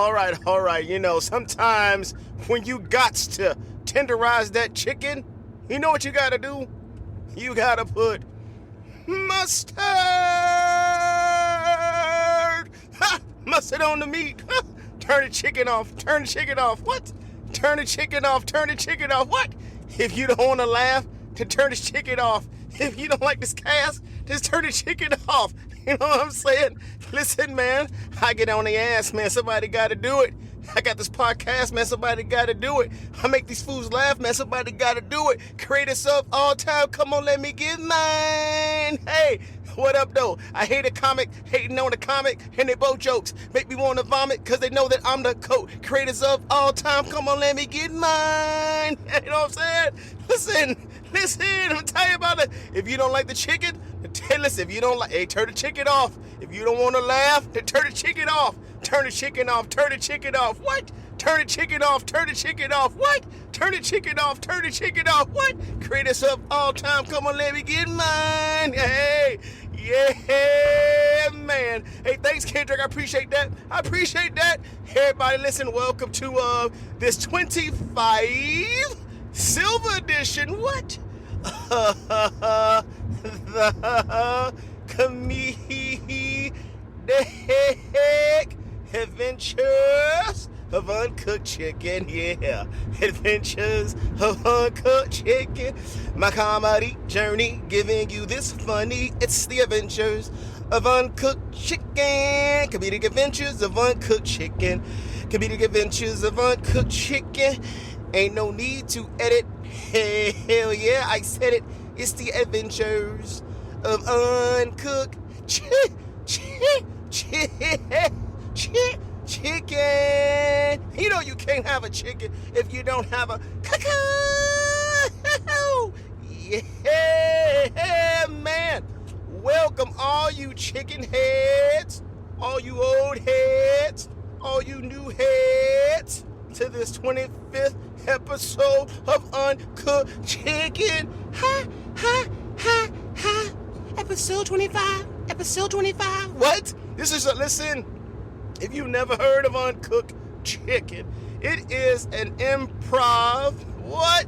all right. You know, sometimes when you gots to tenderize that chicken, you know what you gotta do? You gotta put mustard! Ha! Mustard on the meat. Ha! Turn the chicken off. Turn the chicken off. What? Turn the chicken off. Turn the chicken off. What? If you don't want to laugh, to turn the chicken off. If you don't like this cast, just turn the chicken off. You know what I'm saying? Listen, man, I get on the ass, man. Somebody got to do it. I got this podcast, man. Somebody got to do it. I make these fools laugh, man. Somebody got to do it. Creators of all time. Come on, let me get mine. Hey, what up, though? I hate a comic, hating on a comic, and they both jokes make me want to vomit because they know that I'm the creators of all time. Come on, let me get mine. You know what I'm saying? Listen, I'm gonna tell you about it. If you don't like the chicken, listen, if you don't like, hey, turn the chicken off. If you don't want to laugh, then turn the chicken off. Turn the chicken off, turn the chicken off. What? Turn the chicken off, turn the chicken off. What? Turn the chicken off, turn the chicken off. What? Creators of all time, come on, let me get mine. Hey, yeah, man. Hey, thanks, Kendrick. I appreciate that. Everybody, listen, welcome to this 25 Silver Edition. What? The comedic adventures of Uncooked Chicken, yeah. Adventures of Uncooked Chicken. My comedy journey giving you this funny. It's the adventures of Uncooked Chicken. Comedic adventures of Uncooked Chicken. Comedic adventures of Uncooked Chicken. Ain't no need to edit. Hell yeah, I said it. It's the adventures of Uncooked Chicken. You know you can't have a chicken if you don't have a cacao. Yeah, man. Welcome all you chicken heads, all you old heads, all you new heads to this 25th episode of Uncooked Chicken. Ha, ha, ha, ha. Episode 25. What? Listen, if you've never heard of Uncooked Chicken, it is an improv, what?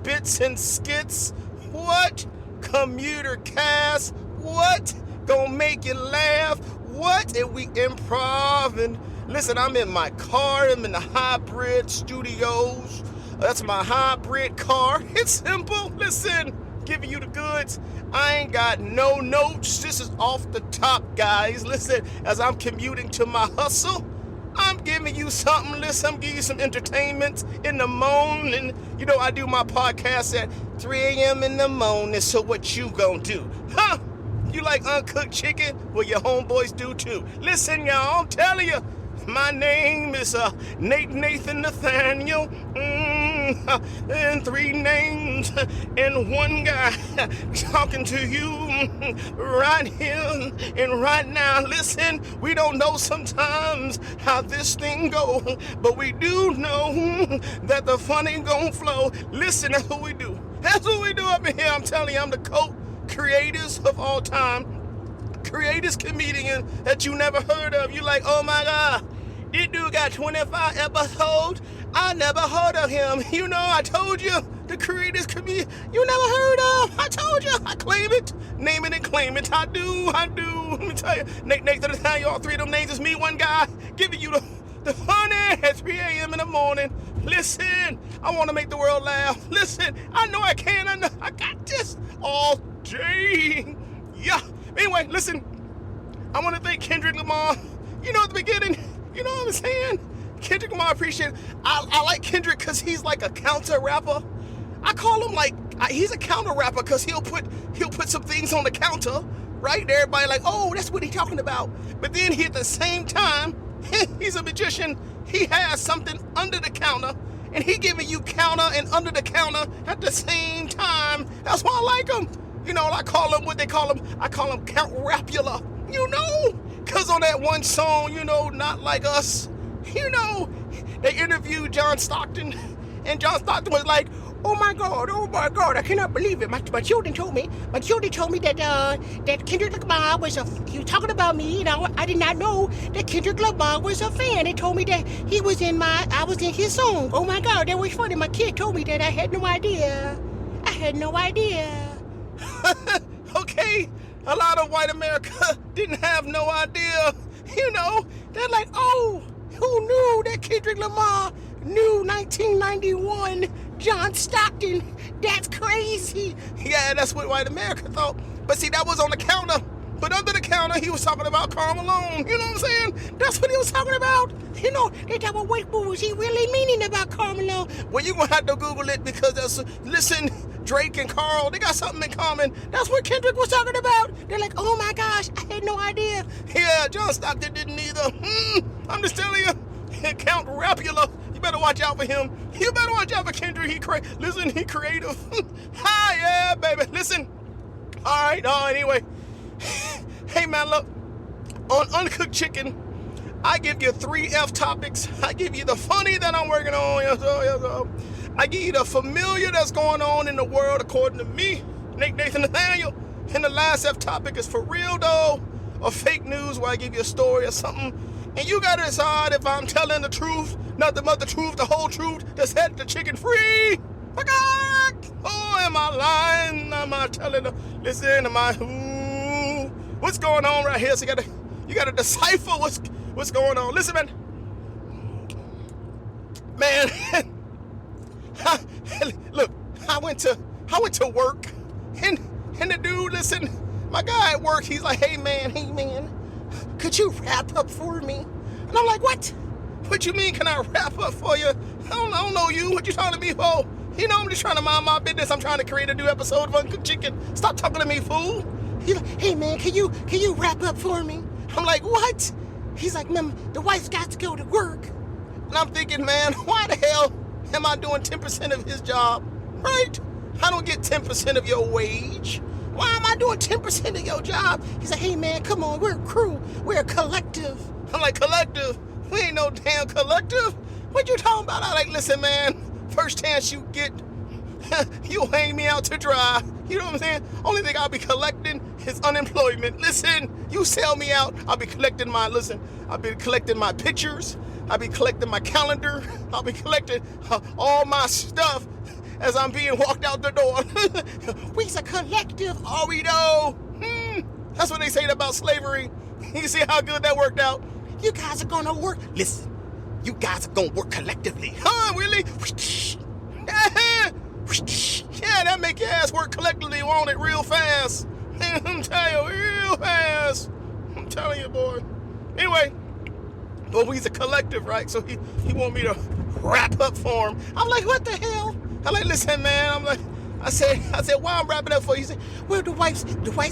Bits and skits, what? Commuter cast, what? Gonna make you laugh, what? And we improv. And listen, I'm in my car, I'm in the hybrid studios. That's my hybrid car. It's simple. Listen, giving you the goods. I ain't got no notes. This is off the top, guys. Listen, as I'm commuting to my hustle, I'm giving you something. Listen, I'm giving you some entertainment in the morning. You know, I do my podcast at 3 a.m. in the morning. So what you gonna do? Huh? You like Uncooked Chicken? Well, your homeboys do too. Listen, y'all, I'm telling you. My name is Nathan Nathaniel, and 3 names and 1 guy talking to you right here and right now. Listen, we don't know sometimes how this thing go, but we do know that the funny gon' flow. Listen, that's what we do. That's what we do up in here. I'm telling you, I'm the co-creators of all time. Greatest comedian that you never heard of. You like, oh my God, this dude got 25 episodes. I never heard of him. You know, I told you, the greatest comedian you never heard of. I told you, I claim it. Name it and claim it. I do. Let me tell you, Nathan, all 3 of them names is me, 1 guy, giving you the funny at 3 a.m. in the morning. Listen, I want to make the world laugh. Listen, I know I can. I know I got this all day. Yeah. Anyway, listen, I want to thank Kendrick Lamar. You know, at the beginning, you know what I'm saying? Kendrick Lamar, I appreciate it. I like Kendrick because he's like a counter rapper. I call him he's a counter rapper because he'll put some things on the counter, right? Everybody like, oh, that's what he's talking about. But then he at the same time, he's a magician. He has something under the counter, and he giving you counter and under the counter at the same time. That's why I like him. You know, I call him what they call him. I call him Count Rapula. You know, because on that one song, you know, Not Like Us, you know, they interviewed John Stockton, and John Stockton was like, Oh my God, I cannot believe it. My children told me that Kendrick Lamar he was talking about me, and I did not know that Kendrick Lamar was a fan. They told me that I was in his song. Oh my God, that was funny. My kid told me that. I had no idea. Okay, a lot of white America didn't have no idea. They're like, oh, who knew that Kendrick Lamar knew 1991 John Stockton? That's crazy. Yeah, that's what white America thought. But see, that was on the counter. But under the counter, he was talking about Karl Malone. You know what I'm saying? That's what he was talking about. They talk about what was he really meaning about Karl Malone? Well, you're going to have to Google it because listen, Drake and Carl, they got something in common. That's what Kendrick was talking about. They're like, oh my gosh, I had no idea. Yeah, John Stockton didn't either. I'm just telling you, Count Rapula, you better watch out for him. You better watch out for Kendrick. He creative. Hi, yeah, baby. Listen. All right, anyway. Hey, man, look. On Uncooked Chicken, I give you 3 F topics. I give you the funny that I'm working on. Yes, sir. I give you the familiar that's going on in the world according to me, Nathan Nathaniel. And the last F topic is for real, though, or fake news, where I give you a story or something. And you got to decide if I'm telling the truth, nothing but the truth, the whole truth, to set the chicken free. Oh, am I lying? Am I telling the... Listen, what's going on right here? So you gotta decipher what's going on. Listen, man. Look, I went to work, and the dude, listen, my guy at work, he's like, hey man, could you wrap up for me? And I'm like, what? What you mean, can I wrap up for you? I don't know you. What you talking to me for? I'm just trying to mind my business. I'm trying to create a new episode of Uncooked Chicken. Stop talking to me, fool. He's like, hey man, can you wrap up for me? I'm like, what? He's like, man, the wife's got to go to work. And I'm thinking, man, why the hell am I doing 10% of his job? Right? I don't get 10% of your wage. Why am I doing 10% of your job? He's like, hey man, come on, we're a crew. We're a collective. I'm like, collective? We ain't no damn collective. What you talking about? I'm like, listen, man, first chance you get, you'll hang me out to dry. You know what I'm saying? Only thing I'll be collecting is unemployment. Listen, you sell me out, I'll be collecting my pictures. I'll be collecting my calendar. I'll be collecting all my stuff as I'm being walked out the door. We's a collective, are we though? That's what they say about slavery. You see how good that worked out? You guys are gonna work. Listen, you guys are gonna work collectively. Huh, really? Yeah, that make your ass work collectively, won't it? Real fast. I'm telling you, real fast. I'm telling you, boy. Anyway, well, we's a collective, right? So he want me to wrap up for him. I'm like, what the hell? I'm like, listen, man. I said, why I'm wrapping up for you? He said, well, the wife's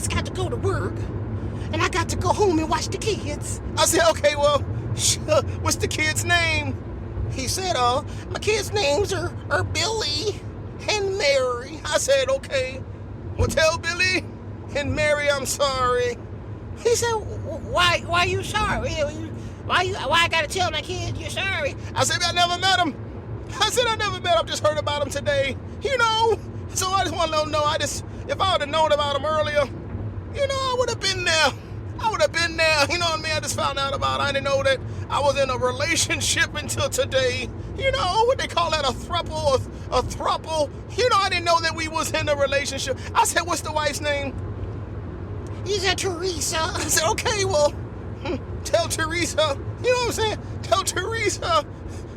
got to go to work, and I got to go home and watch the kids. I said, okay, well, what's the kid's name? He said, my kids' names are Billy and Mary. I said, okay, well, tell Billy and Mary I'm sorry. He said, why you sorry? Why I gotta tell my kids you're sorry? I said, I never met him. Just heard about him today. So I just want to know, if I would have known about him earlier, I would have been there. You know what I mean? I just found out about it. I didn't know that I was in a relationship until today. What they call that, a throuple. I didn't know that we was in a relationship. I said, what's the wife's name? He said, Teresa. I said, okay, well, tell Teresa, you know what I'm saying? Tell Teresa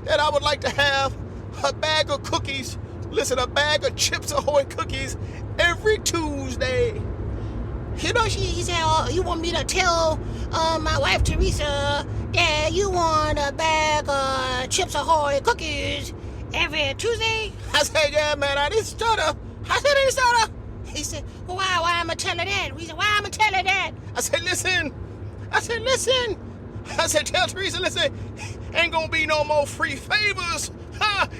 that I would like to have a bag of cookies. Listen, a bag of Chips Ahoy cookies every Tuesday. He said, you want me to tell my wife Teresa that you want a bag of Chips Ahoy cookies every Tuesday? I said, yeah, man, I didn't stutter. He said, well, why am I telling that? He said, why am I telling that? I said, listen. I said, tell Teresa, listen, ain't gonna be no more free favors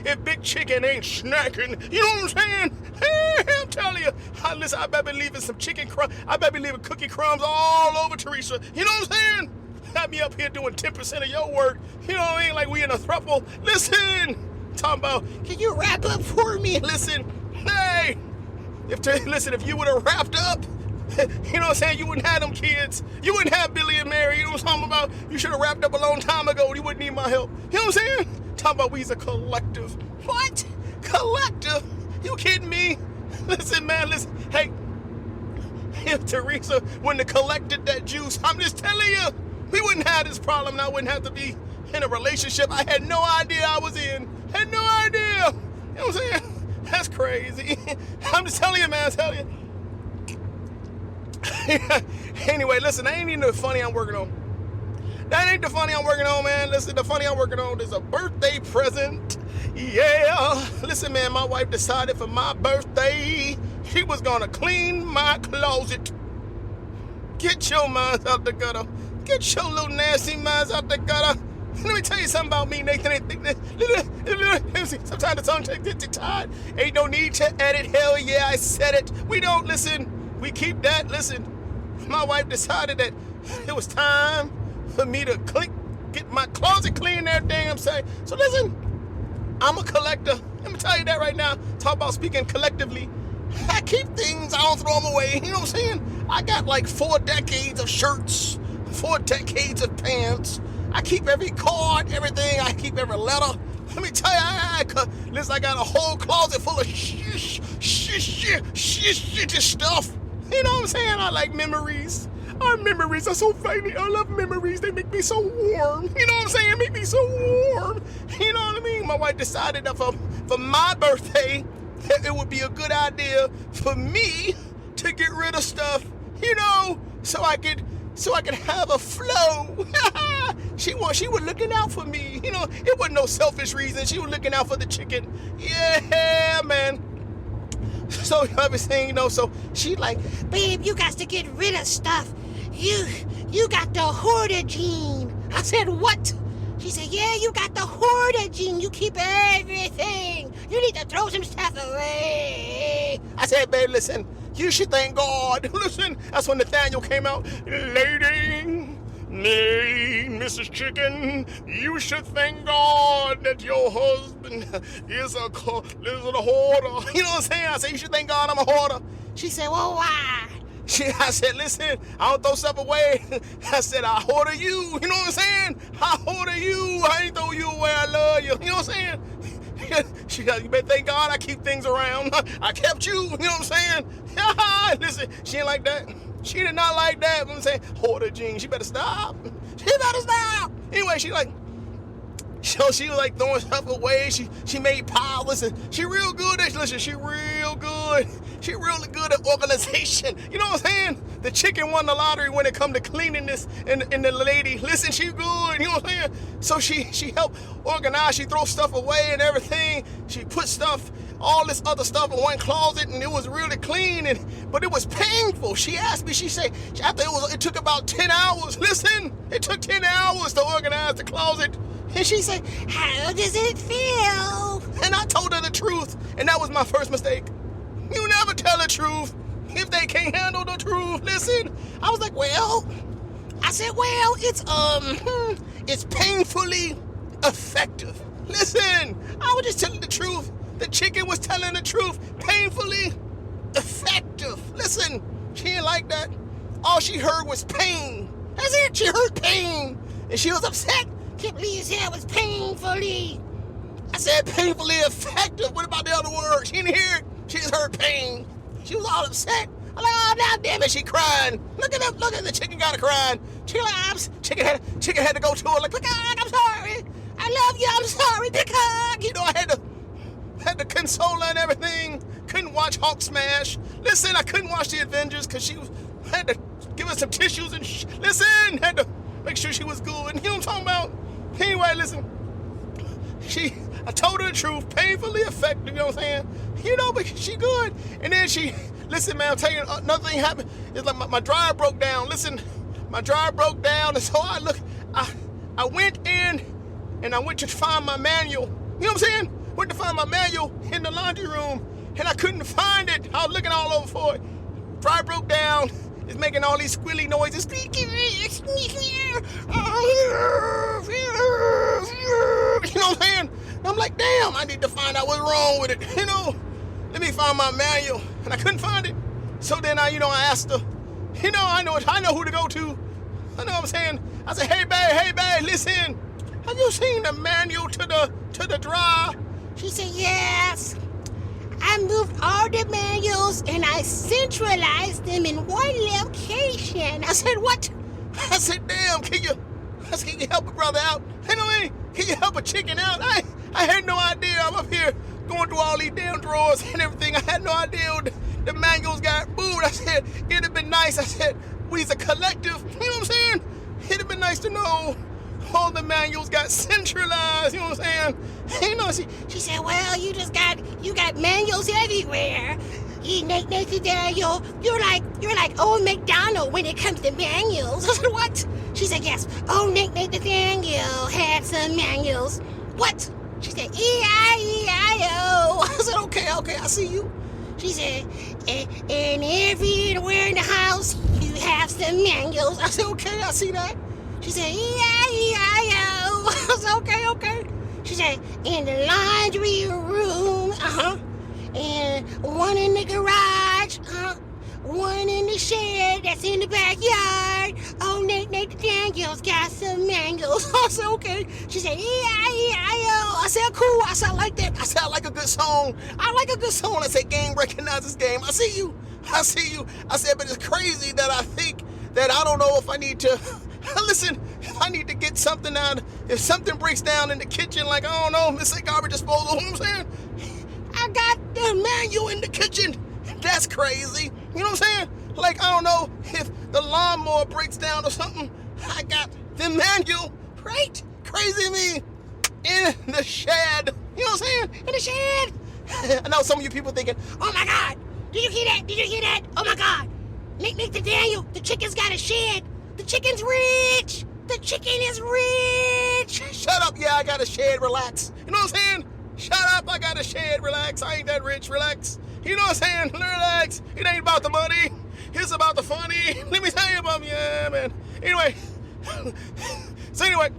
if Big Chicken ain't snacking. You know what I'm saying? Hey, I'm telling you. Listen, I better be leaving some chicken crumbs. I better be leaving cookie crumbs all over Teresa. You know what I'm saying? Have me up here doing 10% of your work. It ain't like we in a throuple. Listen, talking about, can you wrap up for me? Listen, hey, if you would have wrapped up, you know what I'm saying, you wouldn't have them kids. You wouldn't have Billy and Mary. You know what I'm talking about? You should have wrapped up a long time ago. You wouldn't need my help. You know what I'm saying? Talking about we's a collective. What? Collective? You kidding me? Listen, man, listen. Hey, if Teresa wouldn't have collected that juice, I'm just telling you, we wouldn't have this problem, and I wouldn't have to be in a relationship I had no idea I was in. Had no idea. You know what I'm saying? That's crazy. I'm just telling you, man, I'm telling you. Anyway, listen, that ain't even the funny I'm working on. That ain't the funny I'm working on, man. Listen, the funny I'm working on is a birthday present. Yeah. Listen, man, my wife decided for my birthday, she was gonna clean my closet. Get your minds out the gutter. Get your little nasty minds out the gutter. Let me tell you something about me, Nathan. Sometimes the tongue gets tired. Ain't no need to edit. Hell yeah, I said it. We don't listen. We keep that. Listen, my wife decided that it was time for me to get my closet clean and everything. I'm saying. So listen, I'm a collector. Let me tell you that right now. Talk about speaking collectively. I keep things, I don't throw them away. You know what I'm saying? I got like 4 decades of shirts, 4 decades of pants. I keep every card, everything. I keep every letter. Let me tell you, listen, I got a whole closet full of stuff. You know what I'm saying? I like memories. Our memories are so funny. I love memories. They make me so warm. You know what I'm saying? Make me so warm. You know what I mean? My wife decided that for my birthday, it would be a good idea for me to get rid of stuff, you know, so I could have a flow. She was looking out for me. You know, it wasn't no selfish reason. She was looking out for the chicken. Yeah, man. So everything, you know, so she like, babe, you got to get rid of stuff. You got the hoarder gene. I said, what? She said, yeah, you got the hoarder gene. You keep everything. You need to throw some stuff away. I said, babe, listen, you should thank God. Listen, that's when Nathaniel came out. Lady, Mrs. Chicken, you should thank God that your husband is a hoarder. You know what I'm saying? I said, you should thank God I'm a hoarder. She said, well, why? I said, listen, I don't throw stuff away. I said, I hoarder you. You know what I'm saying? I hoarder you. I ain't throw you away. I love you. You know what I'm saying? She said, you better thank God I keep things around. I kept you. You know what I'm saying? Listen, she ain't like that. She did not like that. I'm saying, hoarder Jean, she better stop. She better stop. Anyway, she was like throwing stuff away. She made piles and she real good at, listen, she real good. She really good at organization. You know what I'm saying? The chicken won the lottery when it come to cleanliness and the lady. Listen, she good. You know what I'm saying? So she helped organize. She throw stuff away and everything. She put stuff, all this other stuff in one closet, and it was really clean, but it was painful. She asked me, she said, after it took about 10 hours. Listen, it took 10 hours to organize the closet. And she said, how does it feel? And I told her the truth, and that was my first mistake. You never tell the truth if they can't handle the truth. Listen, I was like, well, I said, well, it's painfully effective. Listen, I was just telling the truth. The chicken was telling the truth. Painfully effective. Listen, she didn't like that. All she heard was pain. That's it. She heard pain. And she was upset. Can't believe you said it was painfully. I said painfully effective. What about the other word? She didn't hear it. She just heard pain. She was all upset. I'm like, oh, now damn it, she crying. Look at the chicken got her crying. Chicken had to go to her like, Peacock, I'm sorry. I love you, I'm sorry, Peacock. You know, I had to console her and everything. Couldn't watch Hulk smash. Listen, I couldn't watch the Avengers because had to give her some tissues and listen, had to make sure she was good. You know what I'm talking about? Anyway, listen. I told her the truth, painfully effective, you know what I'm saying? You know, but she good. And then listen, man, I'm telling you, another thing happened. It's like my dryer broke down. Listen, my dryer broke down, and so I went in, and I went to find my manual. You know what I'm saying? Went to find my manual in the laundry room, and I couldn't find it. I was looking all over for it. Dryer broke down. It's making all these squealy noises. You know what I'm saying? And I'm like, like, damn, I need to find out what's wrong with it. Let me find my manual, and I couldn't find it. So then I asked her, I know who to go to. I know what I'm saying. I said, hey babe, listen, have you seen the manual to the dryer? She said, yes. I moved all the manuals and I centralized them in one location. I said, what? I said, damn, can you help a brother out? Can you help a chicken out? I had no idea. I'm up here going through all these damn drawers and everything. I had no idea the manuals got moved. I said, it'd have been nice. I said, we's a collective. You know what I'm saying? It'd have been nice to know all the manuals got centralized. You know what I'm saying? She said, well, you got manuals everywhere. Nathan Daniel, you're like old McDonald when it comes to manuals. I said, what? She said, yes. Oh, Nathan Daniel had some manuals. What? She said, E-I-E-I-O. I said, okay, I see you. She said, and everywhere in the house, you have some manuals. I said, okay, I see that. She said, E-I-E-I-O. I said, okay. She said, in the laundry room, and one in the garage, one in the shed that's in the backyard. Oh, Nathan Daniels got some manuals. I said, okay. She said, E-I-E-I-O. I said, cool. I said, I like that. I said, I like a good song. I said, game recognizes game. I see you. I said, but it's crazy that I think that I don't know if I need to, listen, if I need to get something out, if something breaks down in the kitchen, like, I don't know, let's say garbage disposal, you know what I'm saying? I got the manual in the kitchen. That's crazy. You know what I'm saying? Like, I don't know if the lawnmower breaks down or something. I got the manual, right? Crazy me in the shed. You know what I'm saying? In the shed. I know some of you people thinking, oh my God, did you hear that? Oh my God. Nathan Daniel, the chicken's got a shed. The chicken's rich. The chicken is rich. Shut up. Yeah, I got a shed. Relax. You know what I'm saying? Shut up. I got a shed. Relax. I ain't that rich. Relax. You know what I'm saying? Relax. It ain't about the money. It's about the funny. Let me tell you about, yeah, man. Anyway. So anyway,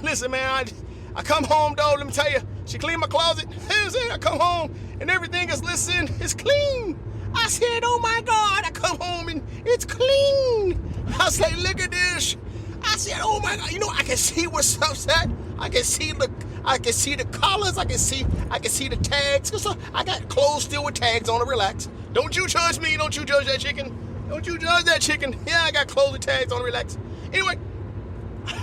listen, man, I come home, though. Let me tell you, she cleaned my closet. I come home and everything is, listen, it's clean. I said, oh my God. I come home and it's clean. I say, look at this. I said, oh my God. I can see what's stuff's at. I can see the collars. I can see the tags. So I got clothes still with tags on it. Relax. Don't you judge me. Don't you judge that chicken. Don't you judge that chicken. Yeah, I got clothes with tags on it. Relax. Anyway,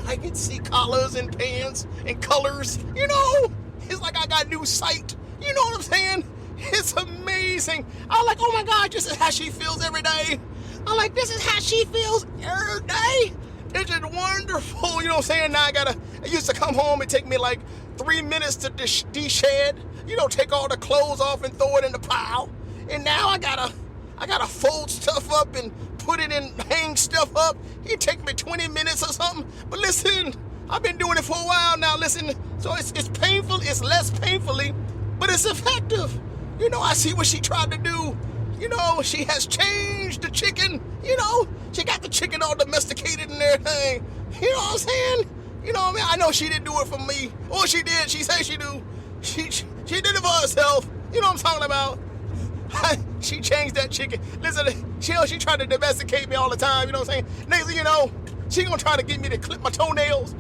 I can see collars and pants and colors. It's like I got new sight. You know what I'm saying? It's amazing. I'm like, oh my God, this is how she feels every day. I'm like, this is how she feels every day. It's just wonderful. You know what I'm saying? Now I used to come home and take me like 3 minutes to de-shed. Take all the clothes off and throw it in the pile. And now I gotta fold stuff up and put it in, hang stuff up. It take me 20 minutes or something. But listen, I've been doing it for a while now. Listen, so it's painful. It's less painfully, but it's effective. I see what she tried to do. She has changed the chicken. She got the chicken all domesticated and everything. You know what I'm saying? I know she didn't do it for me. Or she did. She said she do. She did it for herself. You know what I'm talking about? She changed that chicken. Listen, she tried to domesticate me all the time. You know what I'm saying? Next thing you know, she gonna try to get me to clip my toenails.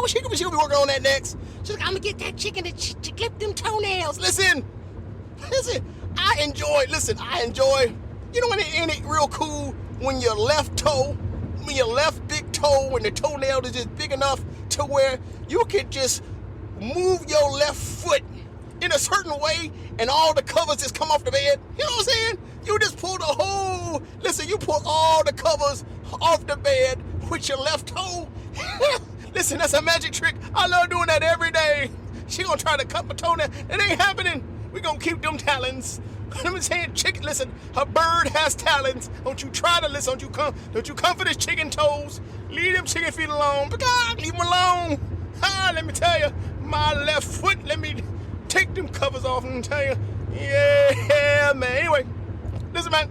She gonna be working on that next. She's like, I'm gonna get that chicken to clip them toenails. Listen, I enjoy, when it ain't real cool when your left big toe, when the toenail is just big enough to where you can just move your left foot in a certain way and all the covers just come off the bed. You know what I'm saying? You just pull you pull all the covers off the bed with your left toe. Listen, that's a magic trick. I love doing that every day. She gonna try to cut my toenail. It ain't happening. We gonna keep them talons. I'm saying, chicken, listen, a bird has talons. Don't you try to listen. Don't you come for this chicken toes. Leave them chicken feet alone. But God, leave them alone. Let me tell you, my left foot, let me take them covers off and tell you. Yeah, man. Anyway, listen, man.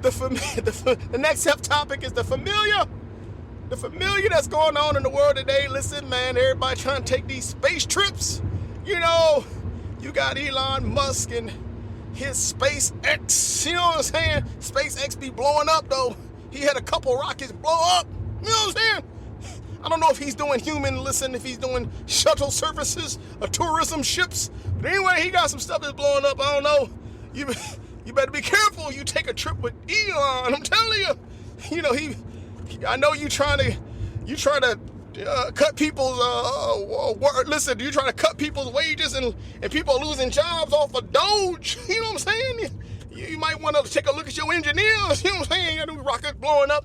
The next topic is the familiar the familiar that's going on in the world today. Listen, man, everybody trying to take these space trips. You know, you got Elon Musk and his SpaceX. You know what I'm saying? SpaceX be blowing up, though. He had a couple rockets blow up. You know what I'm saying? I don't know if he's doing if he's doing shuttle services or tourism ships. But anyway, he got some stuff that's blowing up. I don't know. You better be careful. You take a trip with Elon. I'm telling you. You know, I know you trying to cut people's listen, you trying to cut people's wages and people are losing jobs off of Doge. You know what I'm saying? You might want to take a look at your engineers. You know what I'm saying? You got new rockets blowing up.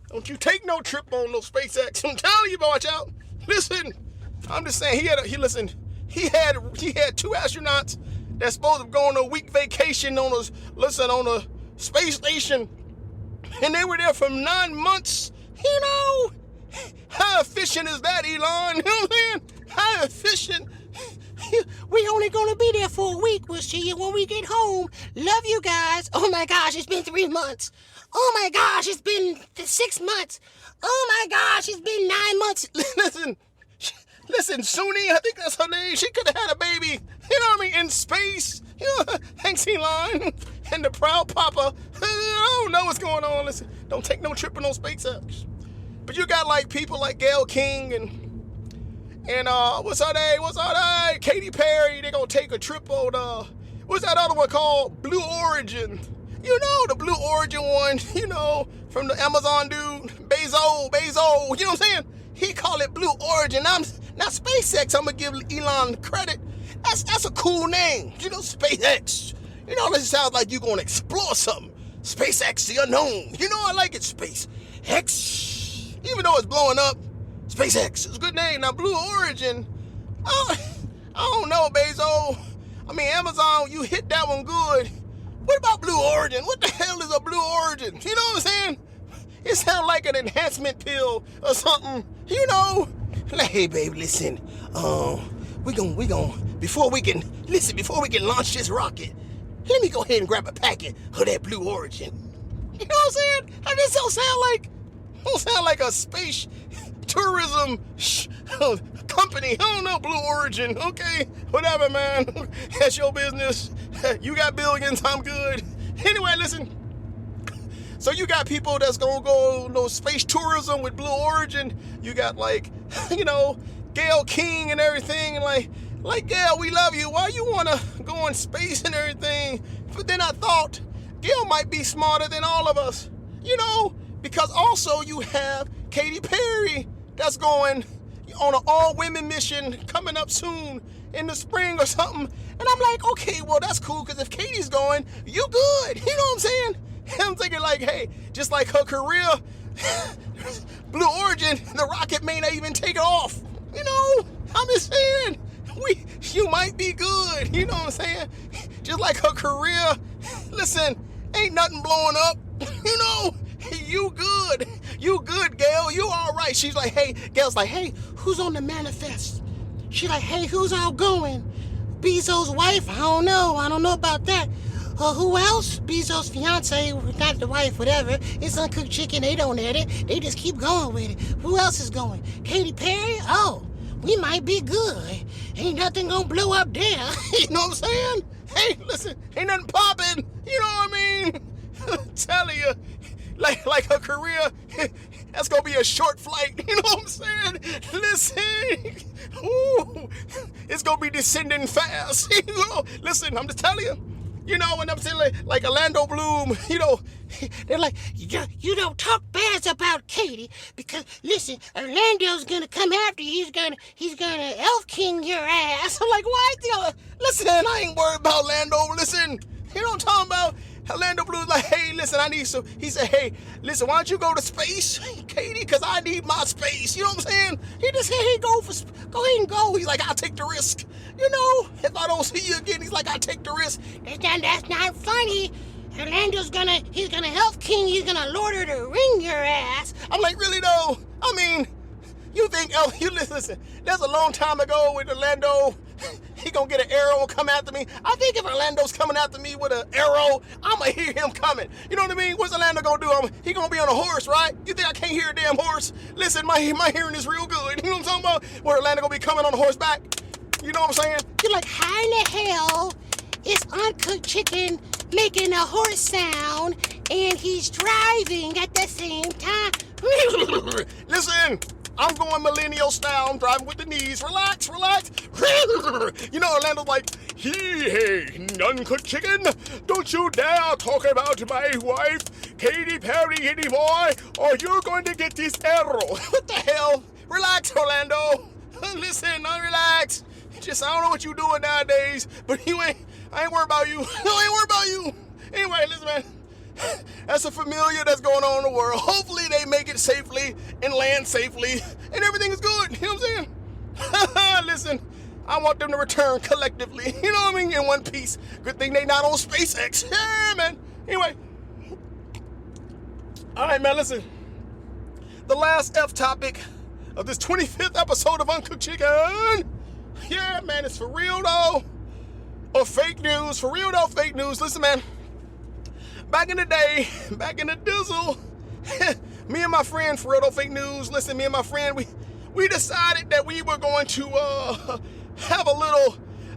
Don't you take no trip on no SpaceX. I'm telling you, watch out. Listen, I'm just saying he had 2 astronauts that's supposed to go on a week vacation on a space station, and they were there for 9 months. You know, how efficient is that, Elon? You know what I'm saying? How efficient? We only gonna be there for a week. We'll see you when we get home. Love you guys. Oh my gosh, it's been 3 months. Oh my gosh, it's been 6 months. Oh my gosh, it's been 9 months. Listen, Suni, I think that's her name. She could have had a baby, you know what I mean, in space. You know, thanks, Elon. And the proud papa. I don't know what's going on. Listen, don't take no trip on no SpaceX. But you got like people like Gayle King and what's her name? Katy Perry. They gonna take a trip on what's that other one called? Blue Origin. You know, the Blue Origin one, you know, from the Amazon dude, Bezos, you know what I'm saying? He called it Blue Origin. Now SpaceX, I'm gonna give Elon credit. That's a cool name. You know, SpaceX. You know, this sounds like you're gonna explore something. SpaceX, the unknown. You know, I like it, SpaceX. Even though it's blowing up, SpaceX is a good name. Now, Blue Origin, I don't know, Bezos. I mean, Amazon, you hit that one good. What about Blue Origin? What the hell is a Blue Origin? You know what I'm saying? It sounds like an enhancement pill or something. You know? Like, hey, babe, listen. We gon' before we can launch this rocket, let me go ahead and grab a packet of that Blue Origin. You know what I'm saying? And this don't sound like a space tourism company. I don't know, Blue Origin. Okay, whatever, man. That's your business. You got billions, I'm good. Anyway, listen. So you got people that's gonna go space tourism with Blue Origin. You got like, you know, Gayle King and everything, and like Gayle, we love you. Why you wanna go in space and everything? But then I thought Gayle might be smarter than all of us, you know, because also you have Katy Perry that's going on an all-women mission coming up soon in the spring or something. And I'm like, okay, well, that's cool, because if Katie's going, you good. You know what I'm saying? And I'm thinking like, hey, just like her career, Blue Origin, the rocket may not even take off. You know, I'm just saying, you might be good. You know what I'm saying? Just like her career, listen, ain't nothing blowing up. You know, you good. You good, Gayle. You all right. She's like, hey, Gayle's like, hey, who's on the manifest? She's like, hey, who's all going? Bezos' wife? I don't know about that. Who else? Bezos' fiance, not the wife, whatever. It's Uncooked Chicken. They don't edit. They just keep going with it. Who else is going? Katy Perry? Oh, we might be good. Ain't nothing gonna blow up there. You know what I'm saying? Hey, listen, ain't nothing popping. You know what I mean? I'm telling you, like her career, that's gonna be a short flight. You know what I'm saying? Listen, ooh, it's gonna be descending fast. You know, listen, I'm just telling you. You know, when I'm saying like Orlando Bloom, you know, they're like, you don't talk bad about Katie, because listen, Orlando's gonna come after you. He's gonna elf king your ass. I'm like, what? Listen, I ain't worried about Orlando. Listen, you know what I'm talking about? Orlando Bloom's like, hey, listen, I need some. He said, hey, listen, why don't you go to space, Katie? Because I need my space. You know what I'm saying? He just said, hey, go ahead and go. He's like, I'll take the risk. You know, if I don't see you again, he's like, I'll take the risk. That's not funny. Orlando's he's gonna elf king. He's gonna lord her to ring your ass. I'm like, really though? I mean, you think, you listen, that's a long time ago with Orlando. he gonna get an arrow and come after me. I think if Orlando's coming after me with an arrow, I'ma hear him coming. You know what I mean? What's Orlando gonna do? He gonna be on a horse, right? You think I can't hear a damn horse? Listen, my hearing is real good. You know what I'm talking about? Where Orlando gonna be coming on a horseback? You know what I'm saying? You're like, how in the hell is Uncooked Chicken making a horse sound and he's driving at the same time? Listen, I'm going millennial style. I'm driving with the knees. Relax. You know, Orlando's like, hey, Uncooked Chicken, don't you dare talk about my wife, Katy Perry, anymore, or you're going to get this arrow. What the hell? Relax, Orlando. Listen, relax. I don't know what you doing nowadays, but I ain't worried about you. No, I ain't worried about you. Anyway, listen, man. That's a familiar that's going on in the world. Hopefully they make it safely and land safely and everything is good. You know what I'm saying? Listen, I want them to return collectively. You know what I mean? In one piece. Good thing they not on SpaceX. Yeah, man. Anyway. All right, man, listen. The last F topic of this 25th episode of Uncooked Chicken. Yeah, man, it's for real though. Or fake news. For real though, fake news. Listen, man. Back in the day, back in the dizzle, me and my friend, for real though, fake news. Listen, me and my friend, we decided that we were going to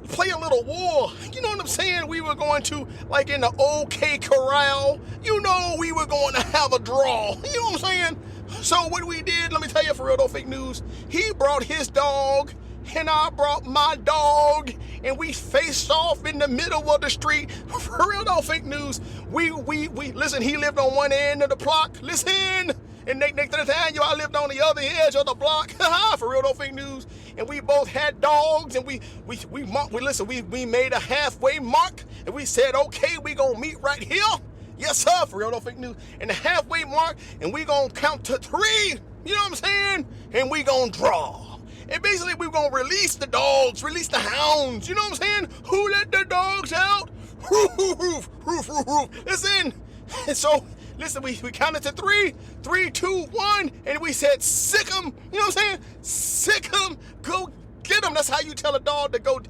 play a little war. You know what I'm saying? We were going to, like in the OK Corral, you know, we were going to have a draw. You know what I'm saying? So what we did, let me tell you, for real though, fake news. He brought his dog and I brought my dog and we faced off in the middle of the street. For real though, fake news. We listen, he lived on one end of the block. Listen. And next to the time, I lived on the other edge of the block. For real though, fake news. And we both had dogs and we made a halfway mark and we said, okay, we gonna meet right here. Yes, sir, for real though, fake news. And the halfway mark, and we gonna count to 3. You know what I'm saying? And we gonna draw. And basically, we're going to release the dogs, release the hounds. You know what I'm saying? Who let the dogs out? Roof, roof, roof, roof. Listen. And so, listen, we counted to 3. 3, 2, 1. And we said, sick 'em. You know what I'm saying? Sick 'em. Go get 'em. That's how you tell a dog to go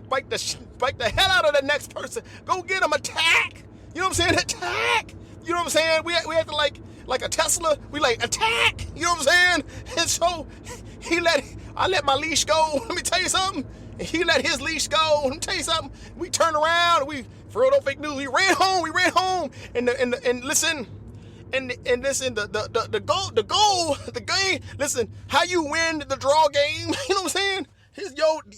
bite the hell out of the next person. Go get 'em. Attack. You know what I'm saying? Attack. You know what I'm saying? We had to like a Tesla. We attack. You know what I'm saying? And so, I let my leash go. Let me tell you something. And he let his leash go. Let me tell you something. We turned around. For real, no fake news. We ran home. And listen. And listen. The game. Listen. How you win the draw game? You know what I'm saying?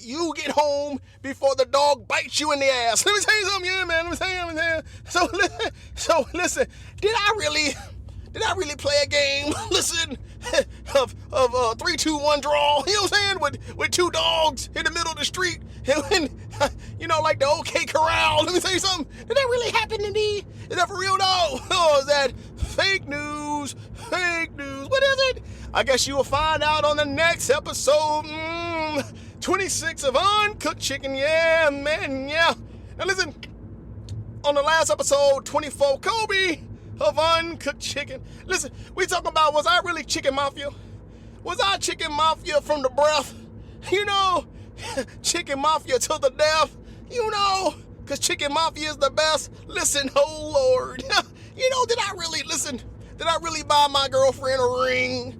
You get home before the dog bites you in the ass. Let me tell you something, yeah, man. Let me tell you. So listen. Did I really play a game? Listen, of 3, 2, 1 draw. You know what I'm saying? With 2 dogs in the middle of the street, and you know, like the OK Corral. Let me tell you something. Did that really happen to me? Is that for real though? Or is that fake news? Fake news. What is it? I guess you will find out on the next episode. 26 of Uncooked Chicken. Yeah, man. Yeah. Now listen. On the last episode, 24 Kobe of Uncooked Chicken. Listen, we talking about, was I really chicken mafia? Was I chicken mafia from the breath? You know, chicken mafia to the death. You know, because chicken mafia is the best. Listen, oh Lord. You know, did I really buy my girlfriend a ring?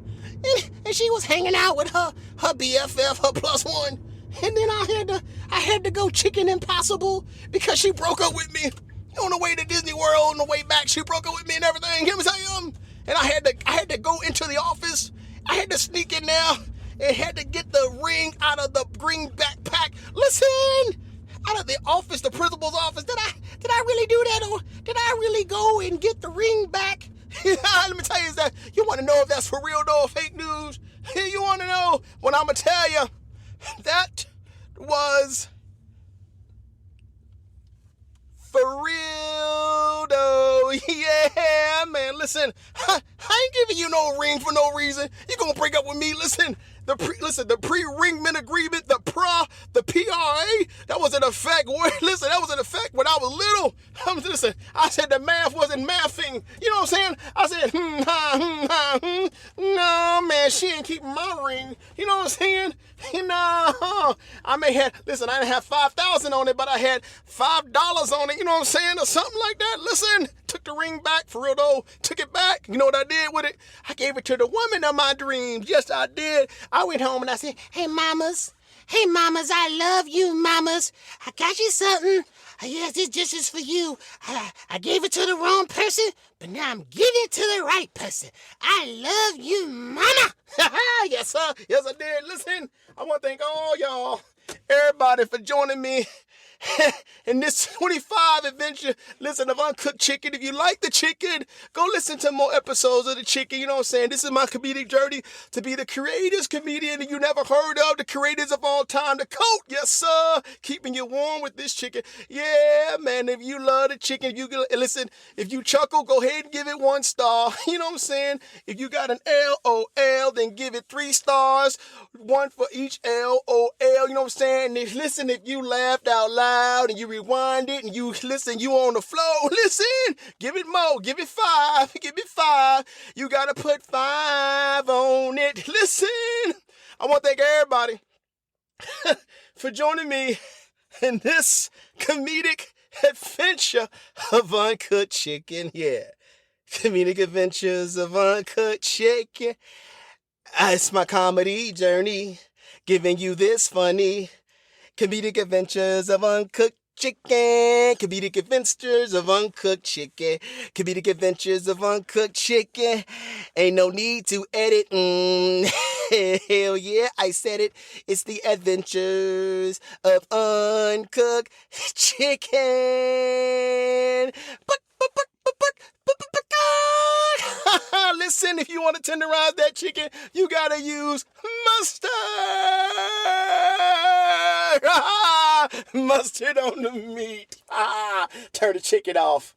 And she was hanging out with her BFF, her +1. And then I had to go chicken impossible because she broke up with me. On the way to Disney World, on the way back, she broke up with me and everything. Let me tell you, and I had to go into the office. I had to sneak in there and had to get the ring out of the green backpack. Listen, out of the office, the principal's office. Did I really do that, or did I really go and get the ring back? Let me tell you that. You want to know if that's for real though, or fake news? You want to know? Well, I'm gonna tell you, that was for real though. Yeah, man. Listen, I ain't giving you no ring for no reason. You gonna break up with me? Listen, the pre-ringman agreement, the PRA, that was in effect. Listen, that was in effect when I was little. Listen, I said the math wasn't mathing. You know what I'm saying? I said, no, man, she ain't keeping my ring. You know what I'm saying? No, I didn't have 5,000 on it, but I had $5 on it. You know what I'm saying? Or something like that. Listen, took the ring back, for real though. Took it back. You know what I did with it? I gave it to the woman of my dreams. Yes, I did. I went home and I said, hey, mamas, I love you, mamas. I got you something. Yes, this is for you. I gave it to the wrong person, but now I'm giving it to the right person. I love you, mama. Yes, sir. Yes, I did. Listen, I want to thank all y'all, everybody, for joining me in this 25 adventure, listen, of Uncooked Chicken. If you like the chicken, go listen to more episodes of the chicken. You know what I'm saying? This is my comedic journey to be the greatest comedian you never heard of, the creators of all time, the coat, yes, sir, keeping you warm with this chicken. Yeah, man, if you love the chicken, if you chuckle, go ahead and give it 1 star. You know what I'm saying? If you got an LOL, then give it 3 stars, 1 for each LOL. You know what I'm saying? And if you laughed out loud, and you rewind it and you on the flow, give it more, give it 5, you gotta put 5 on it. Listen, I want to thank everybody for joining me in this comedic adventure of Uncooked Chicken. Yeah, comedic adventures of Uncooked Chicken. It's my comedy journey, giving you this funny comedic adventures of Uncooked Chicken. Comedic adventures of Uncooked Chicken. Comedic adventures of Uncooked Chicken. Ain't no need to edit. Hell yeah, I said it. It's the adventures of Uncooked Chicken. Listen, if you want to tenderize that chicken, you gotta use mustard. Mustard on the meat. Turn the chicken off.